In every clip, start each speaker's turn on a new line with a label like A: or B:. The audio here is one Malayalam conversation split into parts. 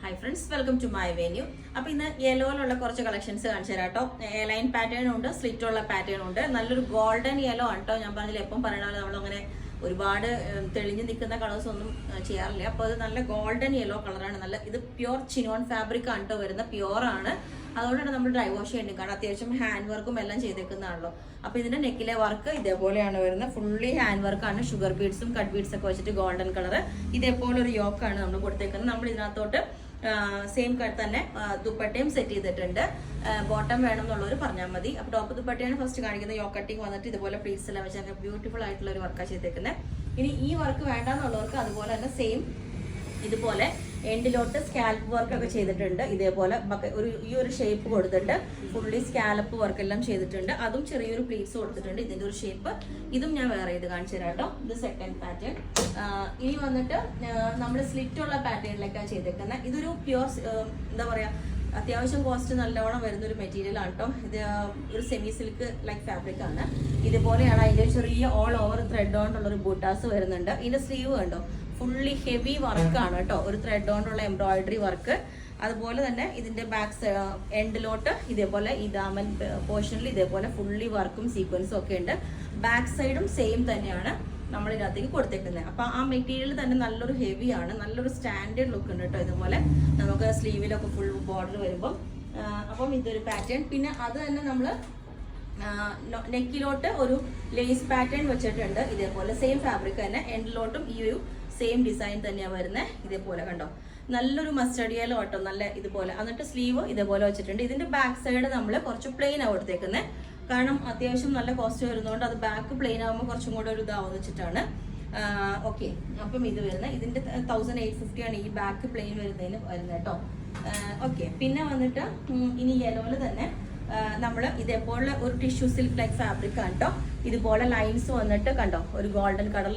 A: Hi friends, welcome to my venue. അപ്പോൾ ഇന്ന് യെല്ലോയിലുള്ള കുറച്ച് കളക്ഷൻസ് കാണിച്ചു തരാം കേട്ടോ. എ ലൈൻ പാറ്റേൺ ഉണ്ട്, സ്ലിറ്റ് ഉള്ള പാറ്റേൺ ഉണ്ട്. നല്ലൊരു ഗോൾഡൻ യെല്ലോ ആണ് കേട്ടോ. ഞാൻ പറഞ്ഞില്ല എപ്പം പറയണ പോലെ നമ്മളങ്ങനെ ഒരുപാട് തെളിഞ്ഞു നിൽക്കുന്ന കളേഴ്സ് ഒന്നും ചെയ്യാറില്ല. അപ്പോൾ അത് നല്ല ഗോൾഡൻ യെല്ലോ കളറാണ്. നല്ല ഇത് പ്യുവർ ചിനോൺ ഫാബ്രിക് ആണ് കേട്ടോ വരുന്ന, പ്യുവർ ആണ്. അതുകൊണ്ടാണ് നമ്മൾ ഡ്രൈ വാഷ് ചെയ്യേണ്ടത്. കാരണം അത്യാവശ്യം ഹാൻഡ് വർക്കും എല്ലാം ചെയ്തേക്കുന്നതാണല്ലോ. അപ്പോൾ ഇതിന്റെ നെക്കിലെ വർക്ക് ഇതേപോലെയാണ് വരുന്നത്. ഫുള്ളി ഹാൻഡ് വർക്കാണ്. ഷുഗർ ബീഡ്സും കട്ട് ബീഡ്സ് ഒക്കെ വെച്ചിട്ട് ഗോൾഡൻ കളർ. ഇതേപോലെ ഒരു യോക്കാണ് നമ്മൾ കൊടുത്തേക്കുന്നത്. നമ്മൾ ഇതിനകത്തോട്ട് സെയിം തന്നെ ദുപ്പട്ടയും സെറ്റ് ചെയ്തിട്ടുണ്ട്. ബോട്ടം വേണം എന്നുള്ളവർ പറഞ്ഞാൽ മതി. അപ്പോൾ ടോപ്പ് ദുപ്പട്ടയാണ് ഫസ്റ്റ് കാണിക്കുന്നത്. യോക്ക് കട്ടിങ് വന്നിട്ട് ഇതുപോലെ പ്ലീറ്റ്സ് എല്ലാം വെച്ചാൽ ബ്യൂട്ടിഫുൾ ആയിട്ടുള്ള ഒരു വർക്കാണ് ചെയ്തേക്കുന്നത്. ഇനി ഈ വർക്ക് വേണ്ടെന്നുള്ളവർക്ക് അതുപോലെ തന്നെ സെയിം ഇതുപോലെ എൻഡിലോട്ട് സ്കാൽപ്പ് വർക്ക് ഒക്കെ ചെയ്തിട്ടുണ്ട്. ഇതേപോലെ ഈ ഒരു ഷേപ്പ് കൊടുത്തിട്ട് ഫുള്ളി സ്കാലപ്പ് വർക്ക് എല്ലാം ചെയ്തിട്ടുണ്ട്. അതും ചെറിയൊരു പ്ലീറ്റ്സ് കൊടുത്തിട്ടുണ്ട്. ഇതിന്റെ ഒരു ഷേപ്പ് ഇതും ഞാൻ വേറെ ഇത് കാണിച്ചു തരാം കേട്ടോ. ഇത് സെക്കൻഡ് പാറ്റേൺ. ഇനി വന്നിട്ട് നമ്മൾ സ്ലിറ്റ് ഉള്ള പാറ്റേണിലേക്കാണ് ചെയ്തേക്കുന്നത്. ഇതൊരു പ്യുവർ എന്താ പറയാ, അത്യാവശ്യം കോസ്റ്റ് നല്ലോണം വരുന്ന ഒരു മെറ്റീരിയൽ ആണ് കേട്ടോ. ഇത് ഒരു സെമി സിൽക്ക് ലൈക്ക് ഫാബ്രിക് ആണ്. ഇതുപോലെയാണ് അതിന്റെ ചെറിയ ഓൾ ഓവർ ത്രെഡ് കൊണ്ടുള്ള ഒരു ബൂട്ടാസ് വരുന്നുണ്ട്. ഇതിന്റെ സ്ലീവ് കണ്ടോ, ഫുള്ളി ഹെവി വർക്കാണ് കേട്ടോ. ഒരു ത്രെഡ് കൊണ്ടുള്ള എംബ്രോയിഡറി വർക്ക്. അതുപോലെ തന്നെ ഇതിന്റെ ബാക്ക് എൻഡിലോട്ട് ഇതേപോലെ ഈ ദാമൻ പോർഷനിൽ ഇതേപോലെ ഫുള്ളി വർക്കും സീക്വൻസും ഒക്കെ ഉണ്ട്. ബാക്ക് സൈഡും സെയിം തന്നെയാണ് നമ്മൾ ഇതിനകത്തേക്ക് കൊടുത്തേക്കുന്നത്. അപ്പൊ ആ മെറ്റീരിയൽ തന്നെ നല്ലൊരു ഹെവി ആണ്, നല്ലൊരു സ്റ്റാൻഡേർഡ് ലുക്ക് ഉണ്ട് കേട്ടോ. ഇതുപോലെ നമുക്ക് സ്ലീവിലൊക്കെ ഫുൾ ബോർഡർ വരുമ്പോൾ അപ്പം ഇതൊരു പാറ്റേൺ. പിന്നെ അത് തന്നെ നമ്മൾ നെക്കിലോട്ട് ഒരു ലേസ് പാറ്റേൺ വെച്ചിട്ടുണ്ട്. ഇതേപോലെ സെയിം ഫാബ്രിക് തന്നെ എൻഡിലോട്ടും ഈ ഒരു സെയിം ഡിസൈൻ തന്നെയാണ് വരുന്നത്. ഇതേപോലെ കണ്ടോ, നല്ലൊരു മസ്റ്റർഡ് യെല്ലോ കേട്ടോ, നല്ല ഇതുപോലെ. എന്നിട്ട് സ്ലീവ് ഇതേപോലെ വെച്ചിട്ടുണ്ട്. ഇതിന്റെ ബാക്ക് സൈഡ് നമ്മൾ കുറച്ച് പ്ലെയിൻ ആണ് കൊടുത്തേക്കുന്നത്. കാരണം അത്യാവശ്യം നല്ല കോസ്റ്റ് വരുന്നതുകൊണ്ട് അത് ബാക്ക് പ്ലെയിൻ ആകുമ്പോൾ കുറച്ചും കൂടെ ഒരു ഇതാവും വെച്ചിട്ടാണ്. ഓക്കെ, അപ്പം ഇത് വരുന്നത് ഇതിന്റെ 1850 ആണ് ഈ ബാക്ക് പ്ലെയിൻ വരുന്നതിന് വരുന്നത് കേട്ടോ. ഓക്കെ, പിന്നെ വന്നിട്ട് ഇനി യെല്ലോയില് തന്നെ നമ്മൾ ഇതേപോലെ ഒരു ടിഷ്യൂ സിൽക്ക് ലൈക്ക് ഫാബ്രിക് ആണ് കേട്ടോ. ഇതുപോലെ ലൈൻസ് വന്നിട്ട് കണ്ടോ, ഒരു ഗോൾഡൻ കളർ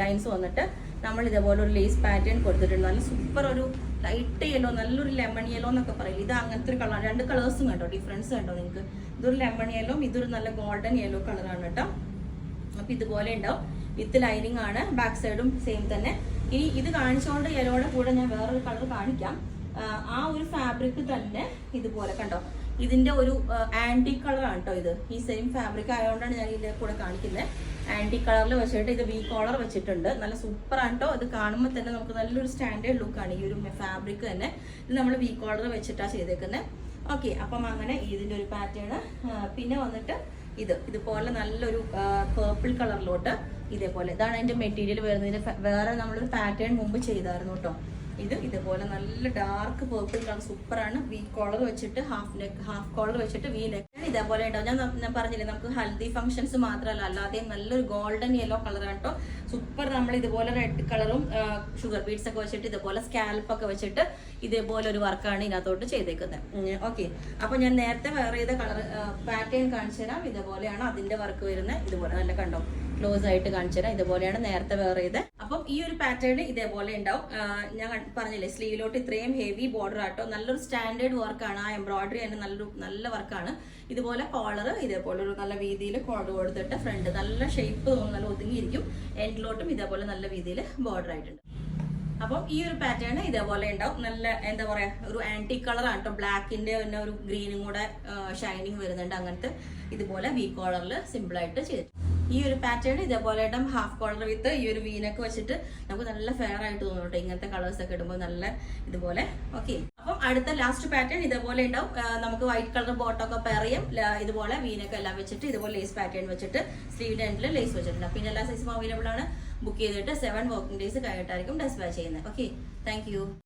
A: ലൈൻസ് വന്നിട്ട് നമ്മൾ ഇതേപോലെ ഒരു ലേസ് പാറ്റേൺ കൊടുത്തിട്ടുണ്ട്. നല്ല സൂപ്പർ ഒരു ലൈറ്റ് യെല്ലോ, നല്ലൊരു ലെമൺ യെല്ലോ എന്നൊക്കെ പറയില്ല. ഇത് അങ്ങനത്തെ ഒരു കളർ, രണ്ട് കളേഴ്സും കണ്ടോ, ഡിഫറൻസ് കണ്ടോ നിങ്ങൾക്ക്. ഇതൊരു ലെമൺ യെല്ലോ, ഇതൊരു നല്ല ഗോൾഡൻ യെല്ലോ കളറാണ് കേട്ടോ. അപ്പൊ ഇതുപോലെ ഉണ്ടാവും. വിത്ത് ലൈനിങ് ആണ്. ബാക്ക് സൈഡും സെയിം തന്നെ. ഇനി ഇത് കാണിച്ചുകൊണ്ട് യെല്ലോയുടെ കൂടെ ഞാൻ വേറൊരു കളർ കാണിക്കാം. ആ ഒരു ഫാബ്രിക് തന്നെ ഇതുപോലെ കണ്ടോ, ഇതിന്റെ ഒരു ആന്റി കളർ ആണ് കേട്ടോ. ഇത് ഈ സെയിം ഫാബ്രിക് ആയതുകൊണ്ടാണ് ഞാൻ ഇതിന്റെ കൂടെ കാണിക്കുന്നത്. ആന്റി കളറിൽ വെച്ചിട്ട് ഇത് വി കോളർ വെച്ചിട്ടുണ്ട്. നല്ല സൂപ്പർ ആണ് കേട്ടോ. ഇത് കാണുമ്പോൾ തന്നെ നമുക്ക് നല്ലൊരു സ്റ്റാൻഡേർഡ് ലുക്കാണ് ഈ ഒരു ഫാബ്രിക് തന്നെ. ഇത് നമ്മൾ വി കോളർ വെച്ചിട്ടാണ് ചെയ്തേക്കുന്നത്. ഓക്കെ, അപ്പം അങ്ങനെ ഇതിന്റെ ഒരു പാറ്റേൺ. പിന്നെ വന്നിട്ട് ഇതുപോലെ നല്ലൊരു പേർപ്പിൾ കളറിലോട്ട് ഇതേപോലെ, ഇതാണ് അതിന്റെ മെറ്റീരിയൽ വരുന്നതിന്. വേറെ നമ്മളൊരു പാറ്റേൺ മുമ്പ് ചെയ്തായിരുന്നു കേട്ടോ. ഇതുപോലെ നല്ല ഡാർക്ക് പേർപ്പിൾ കളർ സൂപ്പറാണ്. വി കോളർ വെച്ചിട്ട് ഹാഫ് കോളർ വെച്ചിട്ട് വി നെക്ക് ഇതേപോലെ ഉണ്ടാവും. ഞാൻ പറഞ്ഞില്ലേ, നമുക്ക് ഹൽദി ഫംഗ്ഷൻസ് മാത്രമല്ല അല്ലാതെ നല്ലൊരു ഗോൾഡൻ യെല്ലോ കളറാണ് കേട്ടോ. സൂപ്പർ. നമ്മൾ ഇതുപോലെ റെഡ് കളറും ഷുഗർ ബീഡ്സ് ഒക്കെ വെച്ചിട്ട് ഇതുപോലെ സ്കാൽപ്പ് ഒക്കെ വെച്ചിട്ട് ഇതേപോലെ ഒരു വർക്കാണ് ഇതിനകത്തോട്ട് ചെയ്തേക്കുന്നത്. ഓക്കെ, അപ്പൊ ഞാൻ നേരത്തെ വേറെ ചെയ്ത കളർ പാറ്റേൺ കാണിച്ചു തരാം. ഇതുപോലെയാണ് അതിന്റെ വർക്ക് വരുന്നത്. ഇതുപോലെ നല്ല കണ്ടോ, ക്ലോസ് ആയിട്ട് കാണിച്ചു തരാം. ഇതുപോലെയാണ് നേരത്തെ വേറെ ചെയ്ത്. അപ്പം ഈ ഒരു പാറ്റേൺ ഇതേപോലെ ഉണ്ടാവും. ഞാൻ പറഞ്ഞില്ലേ, സ്ലീവിലോട്ട് ഇത്രയും ഹെവി ബോർഡർ ആട്ടോ. നല്ലൊരു സ്റ്റാൻഡേർഡ് വർക്കാണ്. ആ എംബ്രോയിഡറി തന്നെ നല്ല വർക്കാണ്. ഇതുപോലെ കോളർ ഇതേപോലെ ഒരു നല്ല രീതിയിൽ കോളർ കൊടുത്തിട്ട് ഫ്രണ്ട് നല്ല ഷേപ്പ് തോന്നും, നല്ല ഒതുങ്ങിയിരിക്കും. എൻഡിലോട്ടും ഇതേപോലെ നല്ല രീതിയിൽ ബോർഡർ ആയിട്ടുണ്ട്. അപ്പം ഈ ഒരു പാറ്റേൺ ഇതേപോലെ ഉണ്ടാവും. നല്ല എന്താ പറയാ, ഒരു ആന്റി കളർ ആണ് കേട്ടോ. ബ്ലാക്കിന്റെ തന്നെ ഒരു ഗ്രീനും കൂടെ ഷൈനിങ് വരുന്നുണ്ട്. അങ്ങനത്തെ ഇതുപോലെ വി കോളറിൽ സിമ്പിൾ ആയിട്ട് ചെയ്തു. ഈ ഒരു പാറ്റേൺ ഇതേപോലെ ഇടാം. ഹാഫ് കോളർ വിത്ത് ഈ ഒരു വീനൊക്കെ വെച്ചിട്ട് നമുക്ക് നല്ല ഫെയർ ആയിട്ട് തോന്നും കേട്ടോ. ഇങ്ങനത്തെ കളേഴ്സ് ഒക്കെ ഇടുമ്പോൾ നല്ല ഇതുപോലെ. ഓക്കെ, അപ്പം അടുത്ത ലാസ്റ്റ് പാറ്റേൺ ഇതേപോലെ ഉണ്ടാവും. നമുക്ക് വൈറ്റ് കളർ ബോട്ടൊക്കെ പെറിയും ഇതുപോലെ വീനൊക്കെ എല്ലാം വെച്ചിട്ട് ഇതുപോലെ ലേസ് പാറ്റേൺ വെച്ചിട്ട് സ്ലീവിന്റെ എൻഡിൽ ലേസ് വെച്ചിട്ടുണ്ട്. പിന്നെ എല്ലാ സൈസും അവൈലബിൾ ആണ്. ബുക്ക് ചെയ്തിട്ട് 7 വർക്കിംഗ് ഡേയ്സ് കഴിഞ്ഞിട്ടായിരിക്കും ഡെസ്പാച്ച് ചെയ്യുന്നത്. Okay, thank you.